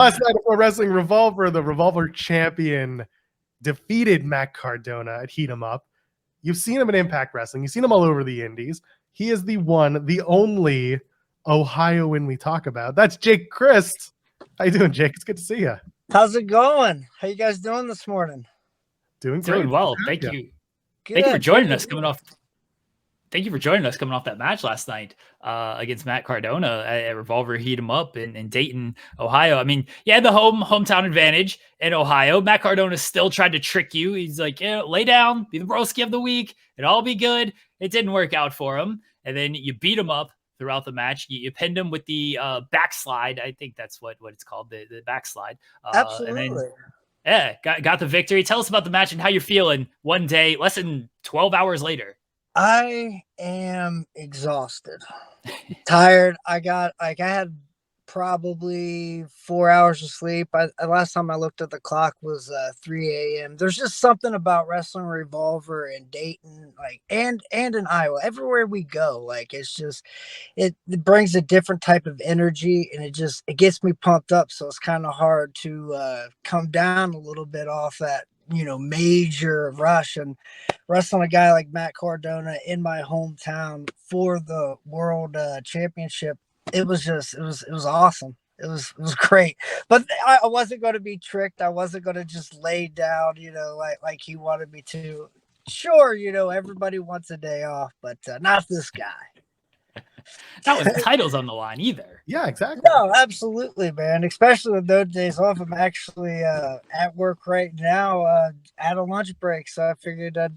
Last night before wrestling, Revolver, the Revolver champion, defeated Matt Cardona at Heat 'em Up. You've seen him in Impact Wrestling. You've seen him all over the indies. He is the one, the only Ohioan we talk about. That's Jake Crist. How you doing, Jake? It's good to see you. How's it going? How you guys doing this morning? Doing great. Doing well. Thank you. Good. Thank you for joining us coming off. Thank you for joining us coming off that match last night against Matt Cardona at Revolver Heat 'em Up in Dayton, Ohio. I mean, you had the hometown advantage in Ohio. Matt Cardona still tried to trick you. He's like, yeah, lay down, be the broski of the week. It'll all be good. It didn't work out for him. And then you beat him up throughout the match. You pinned him with the backslide. I think that's what it's called, the backslide. Absolutely. And then, got the victory. Tell us about the match and how you're feeling one day, less than 12 hours later. I am exhausted, tired. I had probably 4 hours of sleep. Last time I looked at the clock was 3 a.m. There's just something about wrestling Revolver in Dayton, and in Iowa. Everywhere we go, it's just it brings a different type of energy, and it gets me pumped up. So it's kind of hard to come down a little bit off that major rush, and wrestling a guy like Matt Cardona in my hometown for the world championship. It was awesome. It was great, but I wasn't going to be tricked. I wasn't going to just lay down, like he wanted me to. Sure, everybody wants a day off, but not this guy. Not with the titles on the line either. Yeah, exactly. No, absolutely, man. Especially with those days off. I'm actually at work right now at a lunch break, so I figured I'd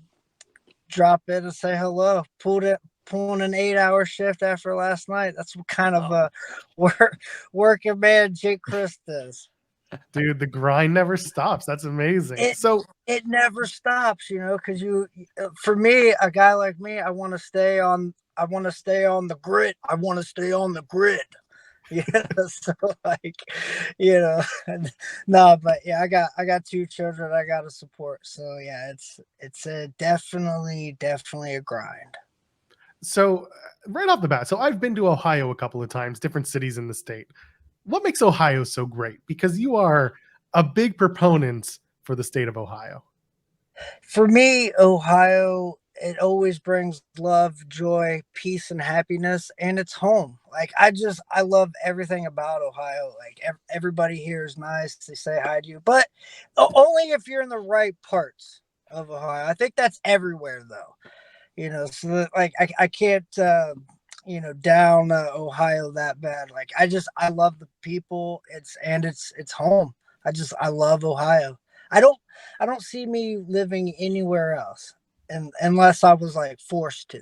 drop in and say hello. Pulling an 8-hour shift after last night. That's what kind of a working man Jake Crist is. Dude, the grind never stops. That's amazing. It never stops, because for me, a guy like me, I want to stay on the grid. I want to stay on the grid. So no, but yeah, I got 2 children I got to support. So yeah, it's definitely a grind. So right off the bat, so I've been to Ohio a couple of times, different cities in the state. What makes Ohio so great? Because you are a big proponent for the state of Ohio. For me, Ohio, it always brings love, joy, peace, and happiness, and it's home. I love everything about Ohio. Everybody here is nice. They say hi to you, but only if you're in the right parts of Ohio. I think that's everywhere, though. So I can't, down Ohio that bad. I love the people. It's home. I love Ohio. I don't see me living anywhere else, unless I was forced to.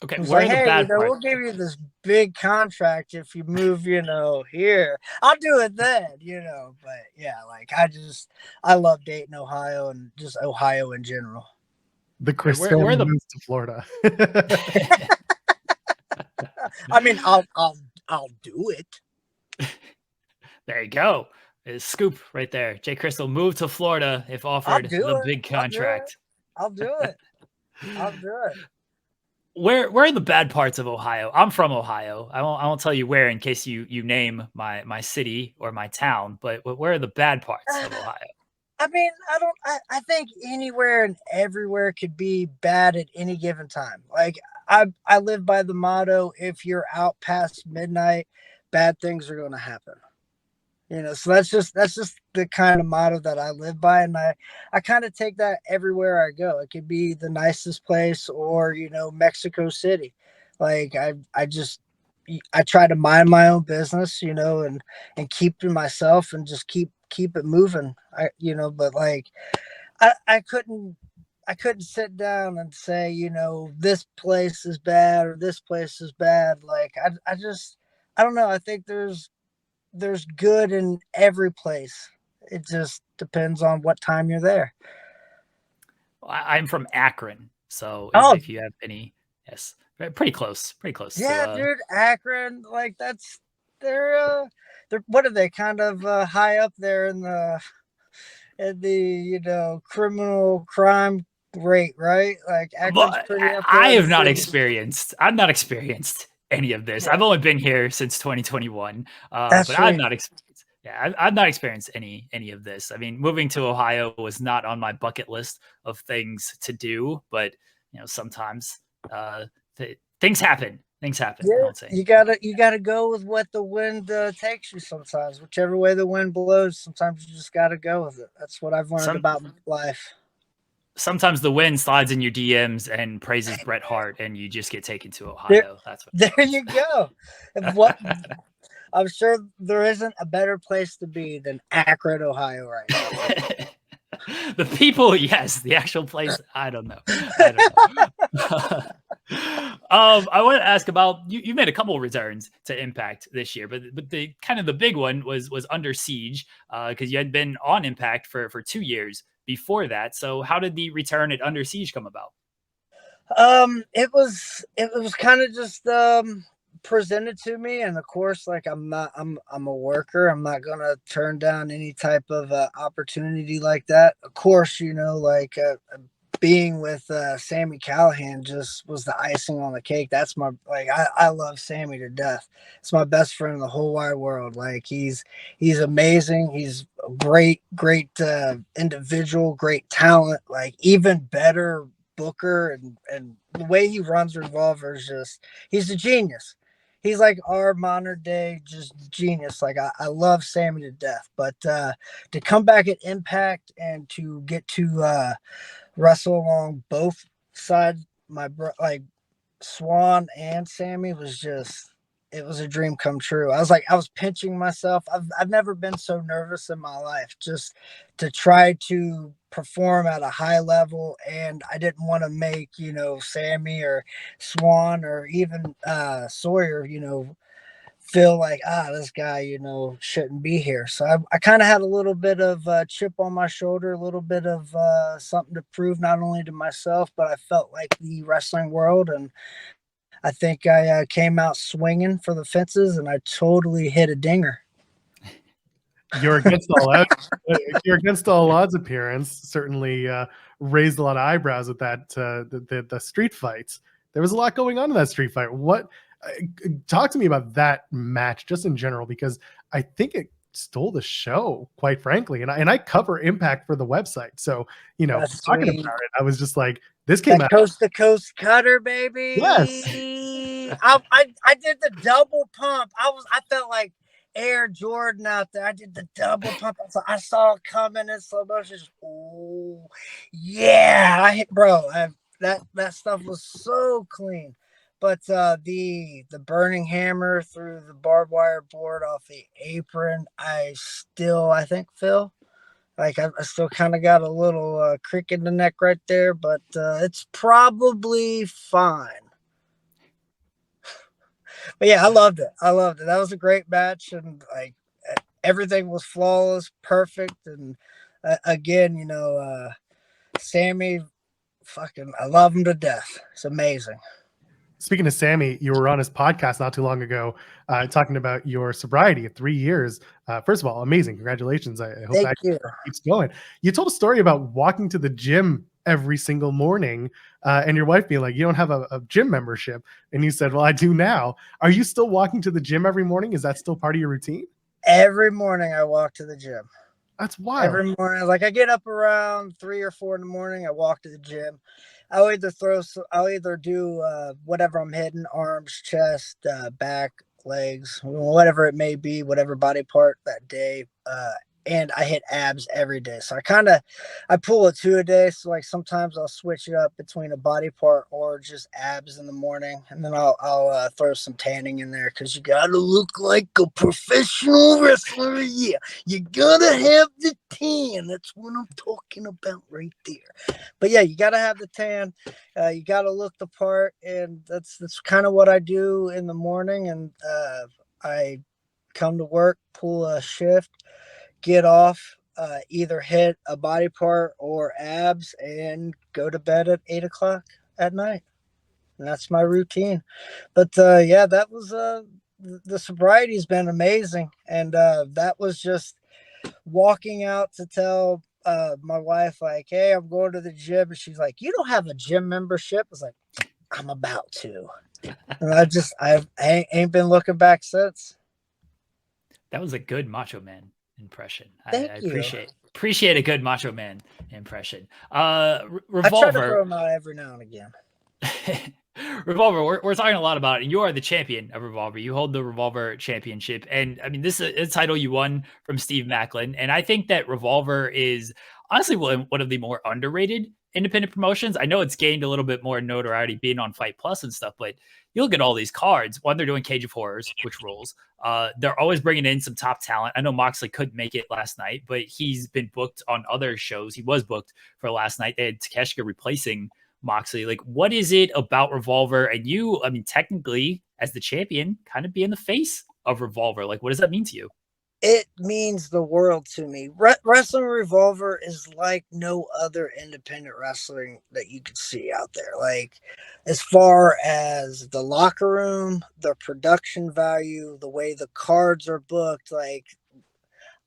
Okay, where are the bad parts? We'll give you this big contract if you move, here. I'll do it then, But yeah, I love Dayton, Ohio, and just Ohio in general. The Crist family moves to Florida. I mean, I'll do it. There you go. Scoop right there. Jay Crist will move to Florida if offered the big contract. I'll do it. Where are the bad parts of Ohio? I'm from Ohio. I won't tell you where in case you name my city or my town, but where are the bad parts of Ohio? I mean, I think anywhere and everywhere could be bad at any given time. I live by the motto, if you're out past midnight, bad things are going to happen. So that's just the kind of motto that I live by. And I kind of take that everywhere I go. It could be the nicest place or, Mexico City. I try to mind my own business, and keep to myself and just keep it moving. But I couldn't sit down and say, this place is bad or this place is bad. I don't know. I think there's good in every place. It just depends on what time you're there. I'm from Akron. So if you have any, yes, pretty close. Yeah, dude, Akron, they're what are they, kind of high up there in the criminal crime rate, right? Akron's pretty up there. I've not experienced any of this. I've only been here since 2021, but I've not experienced. Yeah, I've not experienced any of this. I mean, moving to Ohio was not on my bucket list of things to do, but sometimes things happen. Things happen. I Yeah, would say you gotta go with what the wind takes you. Sometimes, whichever way the wind blows, sometimes you just gotta go with it. That's what I've learned some about life. sometimes the wind slides in your DMs and praises Bret Hart, and you just get taken to There, Ohio. That's what. there you go. What I'm sure there isn't a better place to be than Akron, Ohio, right now. The people, yes. The actual place, I don't know. I want to ask about you made a couple of returns to Impact this year, but the kind of the big one was Under Siege, because you had been on Impact for 2 years before that. So how did the return at Under Siege come about? It was kind of just presented to me, and of course, like I'm a worker. I'm not gonna turn down any type of opportunity like that. Of course, being with Sammy Callahan just was the icing on the cake. That's I love Sammy to death. It's my best friend in the whole wide world. Like he's amazing. He's a great individual, great talent. Like even better booker, and the way he runs Revolver is just, he's a genius. He's like our modern day just genius. Like I love Sammy to death. But to come back at Impact and to get to wrestle along both sides, Swan and Sammy it was a dream come true. I was pinching myself. I've never been so nervous in my life, just to try to perform at a high level. And I didn't want to make, Sammy or Swan or even Sawyer, feel like, this guy, shouldn't be here. So I kind of had a little bit of a chip on my shoulder, a little bit of something to prove, not only to myself, but I felt like the wrestling world. And I think I came out swinging for the fences, and I totally hit a dinger. Your against all odds, your against all odds appearance certainly raised a lot of eyebrows at that the street fights. There was a lot going on in that street fight. What? Talk to me about that match just in general, because I think it stole the show, quite frankly. And I cover Impact for the website, so That's talking sweet. about it, I was just like, this came out coast to coast cutter, baby. Yes. I did the double pump. I felt like Air Jordan out there. I did the double pump. I saw it coming in slow motion. Oh yeah, that stuff was so clean. But the burning hammer through the barbed wire board off the apron, I think, Phil, like I still kind of got a little crick in the neck right there, but it's probably fine. But yeah, I loved it. That was a great match, and like everything was flawless, perfect. And again, Sammy, I love him to death. It's amazing. Speaking of Sammy, you were on his podcast not too long ago talking about your sobriety at 3 years. First of all, amazing. Congratulations. I hope that keeps going. You told a story about walking to the gym every single morning and your wife being like, you don't have a gym membership. And you said, well, I do now. Are you still walking to the gym every morning? Is that still part of your routine? Every morning I walk to the gym. That's wild. Every morning. Like I get up around 3 or 4 in the morning. I walk to the gym. I'll either do whatever I'm hitting, arms, chest, back, legs, whatever it may be, whatever body part that day. And I hit abs every day. So I pull a 2 a day. So like sometimes I'll switch it up between a body part or just abs in the morning. And then I'll throw some tanning in there, because you got to look like a professional wrestler. Yeah, you got to have the tan. That's what I'm talking about right there. But yeah, you got to have the tan. You got to look the part. And that's kind of what I do in the morning. And I come to work, pull a shift, get off, either hit a body part or abs, and go to bed at 8 o'clock at night. And that's my routine. But yeah, that was the sobriety has been amazing. And that was just walking out to tell my wife, like, hey, I'm going to the gym. And she's like, you don't have a gym membership? I was like, I'm about to. And I ain't been looking back since. That was a good Macho Man impression. I Thank you. appreciate a good Macho Man impression. I try to Revolver. throw them out every now and again. Revolver, we're talking a lot about it. You are the champion of Revolver. You hold the Revolver championship. And I mean, this is a title you won from Steve Macklin. And I think that Revolver is honestly one of the more underrated independent promotions. I know it's gained a little bit more notoriety being on Fight Plus and stuff, but you look at all these cards. One, they're doing Cage of Horrors, which rules. They're always bringing in some top talent. I know Moxley couldn't make it last night, but he's been booked on other shows. He was booked for last night. They had Takeshita replacing Moxley. Like, what is it about Revolver? And you, I mean, technically, as the champion, kind of being the face of Revolver. Like, what does that mean to you? It means the world to me. Wrestling Revolver is like no other independent wrestling that you could see out there. Like, as far as the locker room, the production value, the way the cards are booked, like,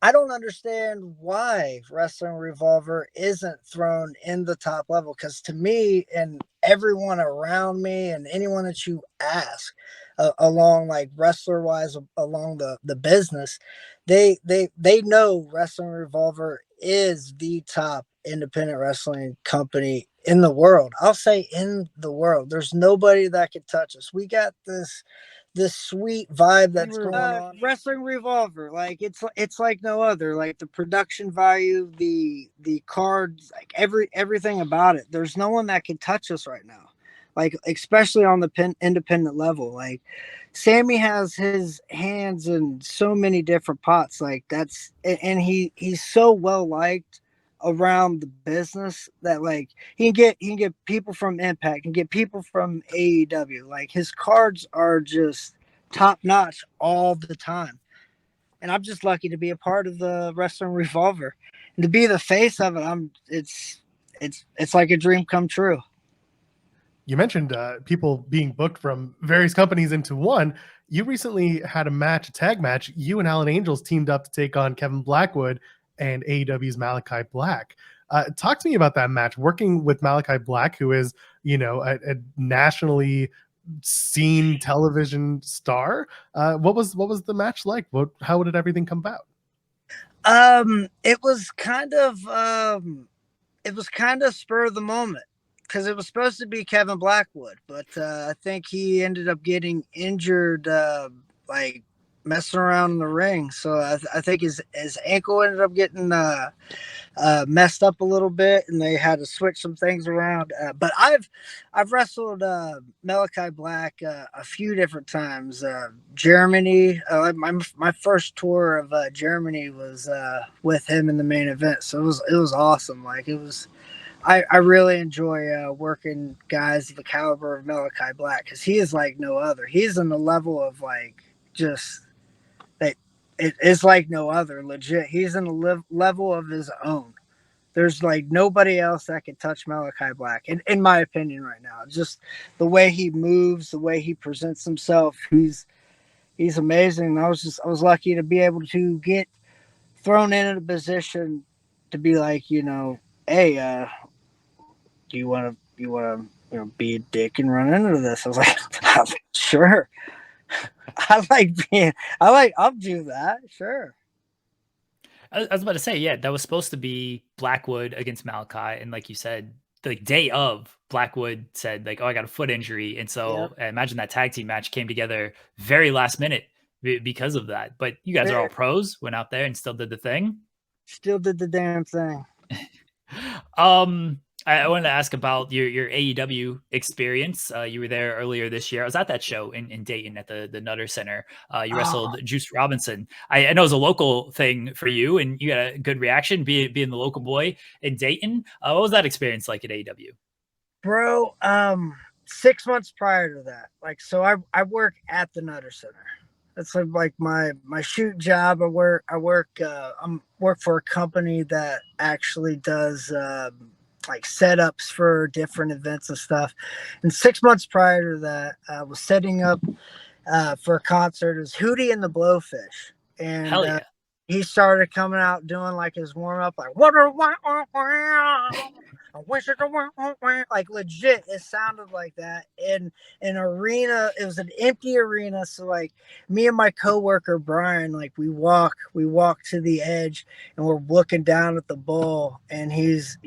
I don't understand why Wrestling Revolver isn't thrown in the top level. Because to me and everyone around me and anyone that you ask along, like, wrestler wise, along the business, they know Wrestling Revolver is the top independent wrestling company in the world. I'll say in the world. There's nobody that can touch us. We got this sweet vibe that's going on. Wrestling Revolver, like, it's like no other. Like, the production value, the cards, like everything about it. There's no one that can touch us right now. Like, especially on the independent level. Like, Sammy has his hands in so many different pots. Like, and he's so well liked around the business that, like, he can get people from Impact and get people from AEW. Like, his cards are just top notch all the time. And I'm just lucky to be a part of the Wrestling Revolver and to be the face of it. It's like a dream come true. You mentioned people being booked from various companies into one. You recently had a tag match. You and Alan Angels teamed up to take on Kevin Blackwood and AEW's Malachi Black. Talk to me about that match, working with Malachi Black, who is, a nationally seen television star. What was the match like? How did everything come about? It was kind of spur of the moment, because it was supposed to be Kevin Blackwood, but I think he ended up getting injured, like, messing around in the ring. So I think his ankle ended up getting messed up a little bit, and they had to switch some things around. But I've wrestled Malachi Black a few different times. Germany, my first tour of Germany was with him in the main event, so it was awesome. Like, it was. I really enjoy working guys of the caliber of Malachi Black, because he is like no other. He's in the level of, like, just that it's like no other. Legit, he's in a level of his own. There's, like, nobody else that can touch Malachi Black, in my opinion, right now. Just the way he moves, the way he presents himself, he's amazing. I was lucky to be able to get thrown in a position to be like, hey, do you want to be a dick and run into this? I was like, sure. I'll do that. Sure. I was about to say, yeah, that was supposed to be Blackwood against Malachi. And like you said, the day of, Blackwood said, like, oh, I got a foot injury. And so I imagine that tag team match came together very last minute because of that. But you guys are all pros, went out there and still did the thing. Still did the damn thing. I wanted to ask about your AEW experience. You were there earlier this year. I was at that show in Dayton at the Nutter Center. You wrestled Juice Robinson. I know it was a local thing for you, and you got a good reaction being the local boy in Dayton. What was that experience like at AEW? Bro, 6 months prior to that, like, so I work at the Nutter Center. That's like my shoot job. I work for a company that actually does like setups for different events and stuff. And 6 months prior to that, I was setting up for a concert. It was Hootie and the Blowfish, and he started coming out doing, like, his warm up, like, what? I wish it were like legit. It sounded like that in an arena. It was an empty arena. So like me and my coworker Brian, like we walk to the edge and we're looking down at the bull, and it's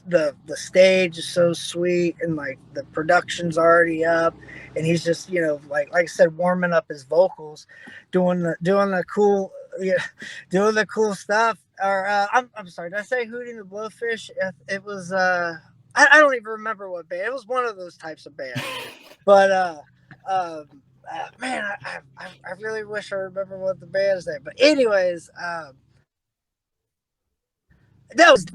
the stage is so sweet, and like the production's already up, and he's just, you know, like I said, warming up his vocals, doing the cool, yeah, doing the cool stuff. Or I'm sorry, did I say Hootie and the Blowfish? It was I don't even remember what band. It was one of those types of bands. But man, I really wish I remember what the band's name. But anyways, that was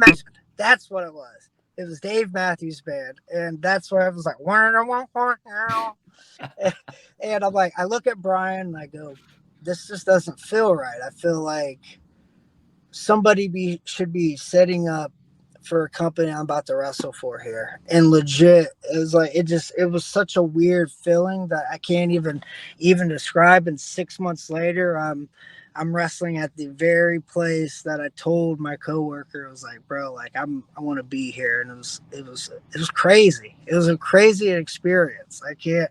that's what it was. It was Dave Matthews Band, and that's where I was like, and I'm like, I look at Brian and I go, this just doesn't feel right. I feel like somebody should be setting up for a company I'm about to wrestle for here. And legit, it was like, it was such a weird feeling that I can't even describe. And 6 months later, I'm wrestling at the very place that I told my coworker. It was like, bro, like I want to be here. And it was crazy. It was a crazy experience. I can't,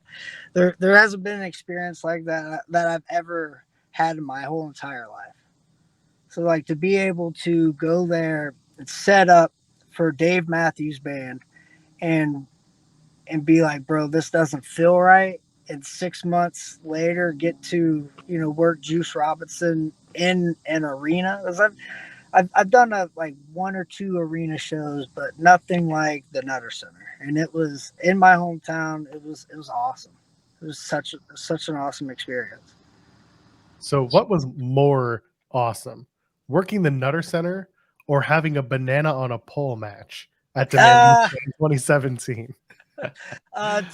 there hasn't been an experience like that I've ever had in my whole entire life. So like to be able to go there and set up for Dave Matthews Band and be like, bro, this doesn't feel right. And 6 months later get to, you know, work Juice Robinson in an arena. I've done like 1 or 2 arena shows, but nothing like the Nutter Center. And it was in my hometown. It was awesome. It was such an awesome experience. So what was more awesome? Working the Nutter Center or having a banana on a pole match at the in 2017?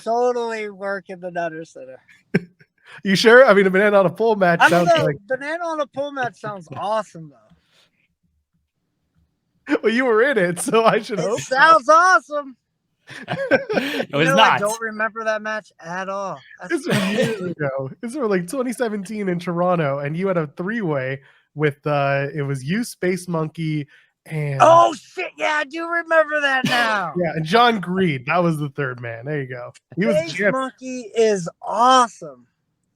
Totally working the Nutter Center. You sure? I mean, a banana on a pole match sounds like... banana on a pole match sounds awesome though. Well, you were in it, so I should hope. It sounds awesome. It was not. I don't remember that match at all. This was years ago. This was like 2017 in Toronto, and you had a 3-way with it was you, Space Monkey, and oh shit, yeah, I do remember that now. Yeah, and John Greed. That was the third man. There you go. Space Monkey is awesome.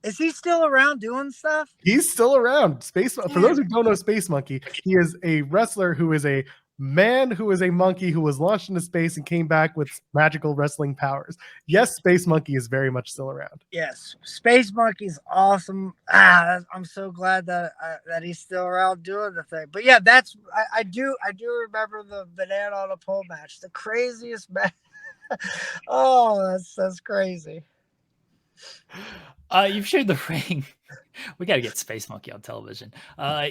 Is he still around doing stuff? He's still around. For those who don't know Space Monkey, he is a wrestler who is a man who is a monkey who was launched into space and came back with magical wrestling powers. Yes, Space Monkey is very much still around. Yes, Space Monkey's awesome. I'm so glad that he's still around doing the thing. But yeah, I do remember the banana on a pole match, the craziest match. Oh, that's crazy. You've shared the ring. We got to get Space Monkey on television.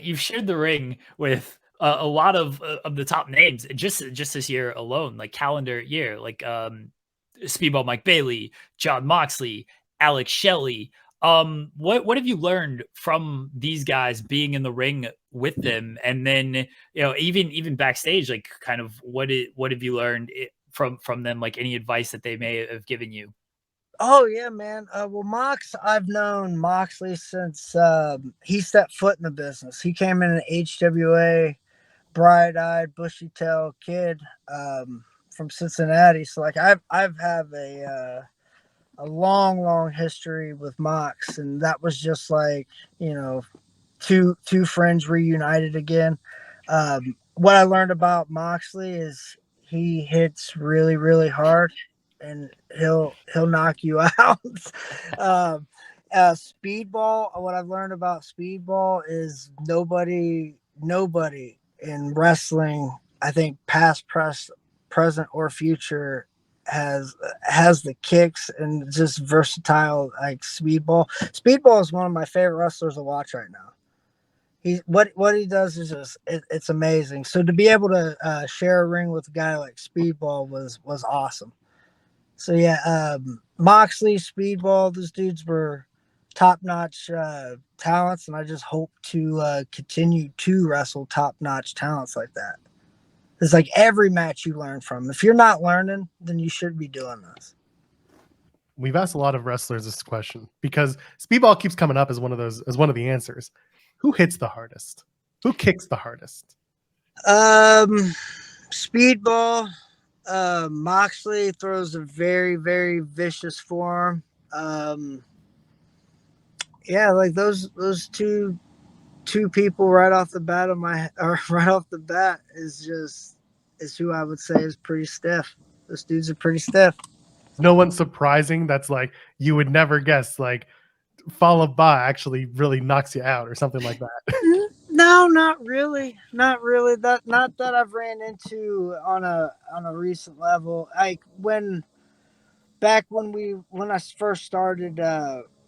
You've shared the ring with a lot of the top names just this year alone, like calendar year, like Speedball Mike Bailey, Jon Moxley, Alex Shelley. What have you learned from these guys being in the ring with them, and then, you know, even backstage, like kind of what have you learned from them? Like any advice that they may have given you? Oh yeah, man. Well, I've known Moxley since he stepped foot in the business. He came in an HWA, bright-eyed, bushy-tailed kid from Cincinnati. So like I've have a long history with Mox, and that was just like, you know, two friends reunited again. What I learned about Moxley is he hits really, really hard, and he'll knock you out. Speedball, what I've learned about Speedball is nobody in wrestling, I think past, present, or future, has the kicks and just versatile like Speedball. Speedball is one of my favorite wrestlers to watch right now. What he does is just it's amazing. So to be able to share a ring with a guy like Speedball was awesome. So yeah, Moxley, Speedball, those dudes were top-notch talents, and I just hope to continue to wrestle top-notch talents like that. It's like every match you learn from. If you're not learning, then you should be doing this. We've asked a lot of wrestlers this question because Speedball keeps coming up as one of the answers. Who hits the hardest? Who kicks the hardest? Speedball. Moxley throws a very, very vicious form. Yeah, like those two people right off the bat is who I would say is pretty stiff. Those dudes are pretty stiff. No one surprising that's like you would never guess, like Fall Ba actually really knocks you out or something like that. No, not really. Not that I've ran into on a recent level. Like when I first started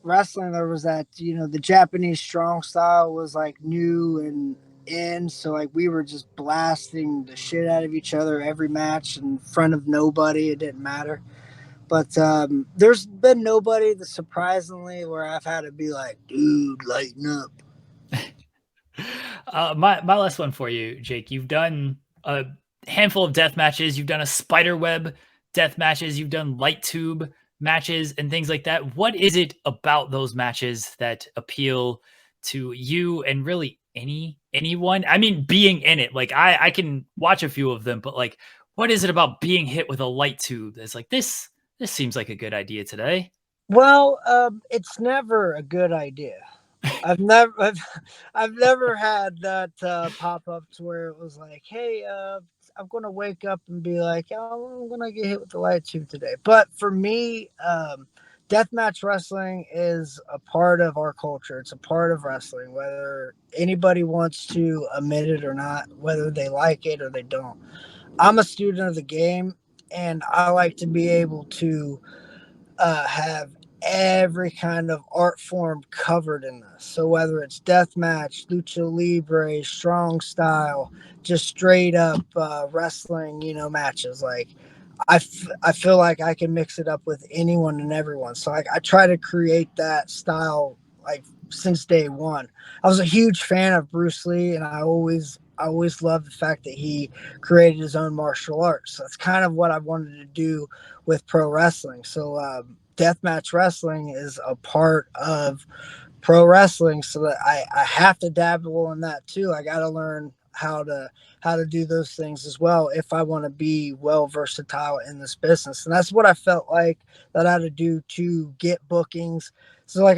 wrestling, there was that, the Japanese strong style was like new and in, so like we were just blasting the shit out of each other every match in front of nobody. It didn't matter. But there's been nobody that surprisingly where I've had to be like, dude, lighten up. My last one for you, Jake. You've done a handful of death matches. You've done a spider web death matches. You've done light tube matches and things like that. What is it about those matches that appeal to you and really anyone? I mean, being in it, like I can watch a few of them, but like, what is it about being hit with a light tube that's like this? This seems like a good idea today. Well, it's never a good idea. I've never had that pop up to where it was like, hey, I'm gonna wake up and be like, oh, I'm gonna get hit with the light tube today. But for me, deathmatch wrestling is a part of our culture. It's a part of wrestling, whether anybody wants to admit it or not, whether they like it or they don't. I'm a student of the game, and I like to be able to have every kind of art form covered in this. So whether it's deathmatch, lucha libre, strong style, just straight up wrestling, matches, like I feel like I can mix it up with anyone and everyone. So I try to create that style like since day one. I was a huge fan of Bruce Lee, and I always loved the fact that he created his own martial arts. So that's kind of what I wanted to do with pro wrestling. So deathmatch wrestling is a part of pro wrestling, so that I have to dabble in that too. I got to learn how to do those things as well if I want to be well versatile in this business. And that's what I felt like that I had to do to get bookings. So like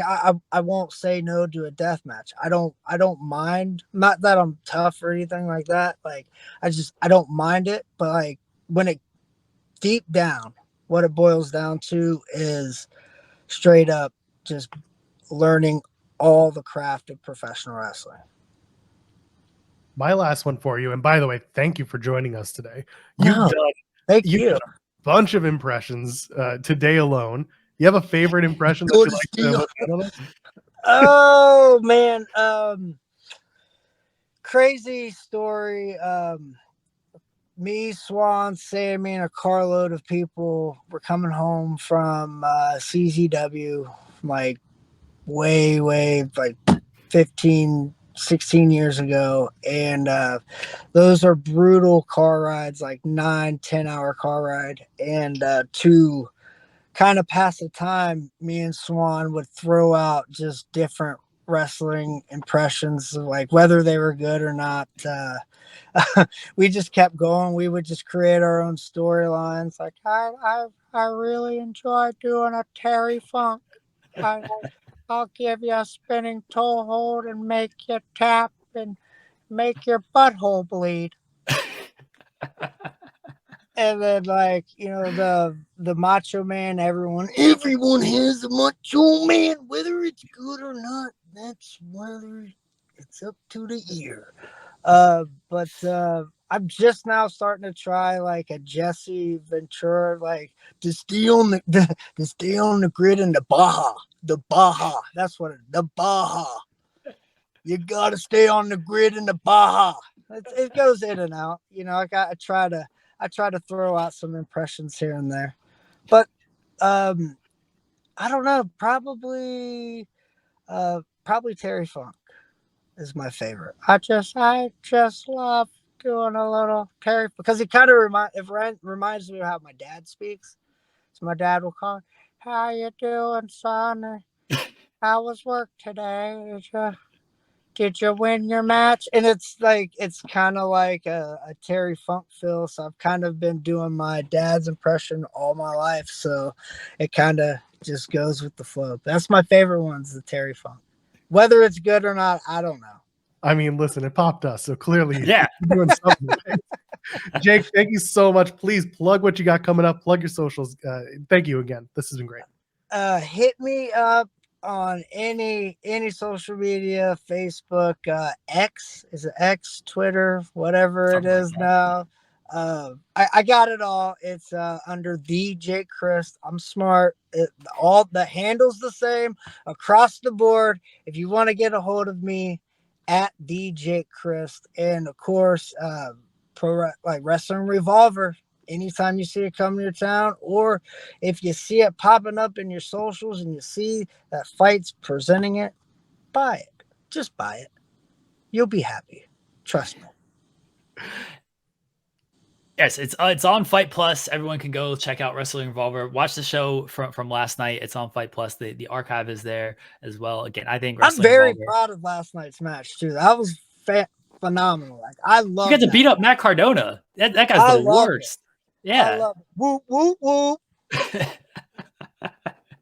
I won't say no to a death match. I don't mind, not that I'm tough or anything like that. Like I don't mind it, but like when it deep down, what it boils down to is straight up just learning all the craft of professional wrestling. My last one for you, and by the way, thank you for joining us today. Thank you. Done a bunch of impressions today alone. You have a favorite impression that you like to look at on us? Oh man, crazy story. Me, Swan, Sammy, and a carload of people were coming home from CZW, like way like 15, 16 years ago. And those are brutal car rides, like 9-10 hour car ride. And to kind of pass the time, me and Swan would throw out just different wrestling impressions, like whether they were good or not. We just kept going. We would just create our own storylines. Like I really enjoy doing a Terry Funk. I'll give you a spinning toe hold and make you tap and make your butthole bleed. And then like, the Macho Man, everyone has a Macho Man, whether it's good or not, that's whether it's up to the ear. But I'm just now starting to try like a Jesse Ventura, like to stay on the grid in the Baja. The Baja. That's what the Baja. You gotta stay on the grid in the Baja. It goes in and out. I try to throw out some impressions here and there. But I don't know, probably Terry Funk is my favorite. I just love doing a little Terry because it kind of reminds me of how my dad speaks. So my dad will call, "How you doing, son? How was work today? Did you Did you win your match? And it's kind of like a Terry Funk feel. So I've kind of been doing my dad's impression all my life. So it kind of just goes with the flow. That's my favorite one's the Terry Funk. Whether it's good or not, I don't know. I mean, listen, it popped us. So clearly, Yeah. you're doing something. Jake, thank you so much. Please plug what you got coming up. Plug your socials. Thank you again. This has been great. Hit me up on any social media, Facebook, X, is it X, Twitter, whatever Something it like is that. now. I got it all. It's under the Jake Crist. I'm smart. All the handles the same across the board. If you want to get a hold of me, at the Jake Crist, and of course, Wrestling Revolver. Anytime you see it come to your town, or if you see it popping up in your socials and you see that Fight's presenting it, buy it. Just buy it. You'll be happy. Trust me. Yes, it's on Fight Plus. Everyone can go check out Wrestling Revolver. Watch the show from last night. It's on Fight Plus. The archive is there as well. Again, I think I'm very proud of last night's match too. That was phenomenal. Like I love. You got to beat up Matt Cardona. That guy's the worst. Yeah. I love it. Whoop whoop whoop.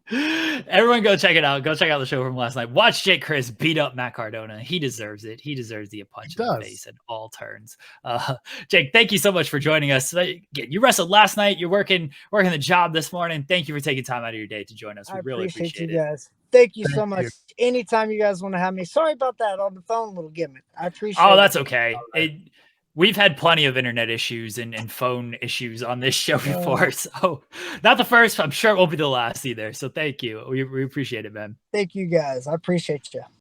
Everyone go check it out. Go check out the show from last night. Watch Jake Crist beat up Matt Cardona. He deserves it. He deserves the punch in the face at all turns. Jake, thank you so much for joining us. You wrestled last night. You're working the job this morning. Thank you for taking time out of your day to join us. We really appreciate you guys. Thank you so much. Anytime you guys want to have me. Sorry about that on the phone little gimmick. I appreciate it. Oh, that's okay. We've had plenty of internet issues and phone issues on this show before. So not the first, I'm sure it won't be the last either. So thank you. We appreciate it, man. Thank you guys. I appreciate you.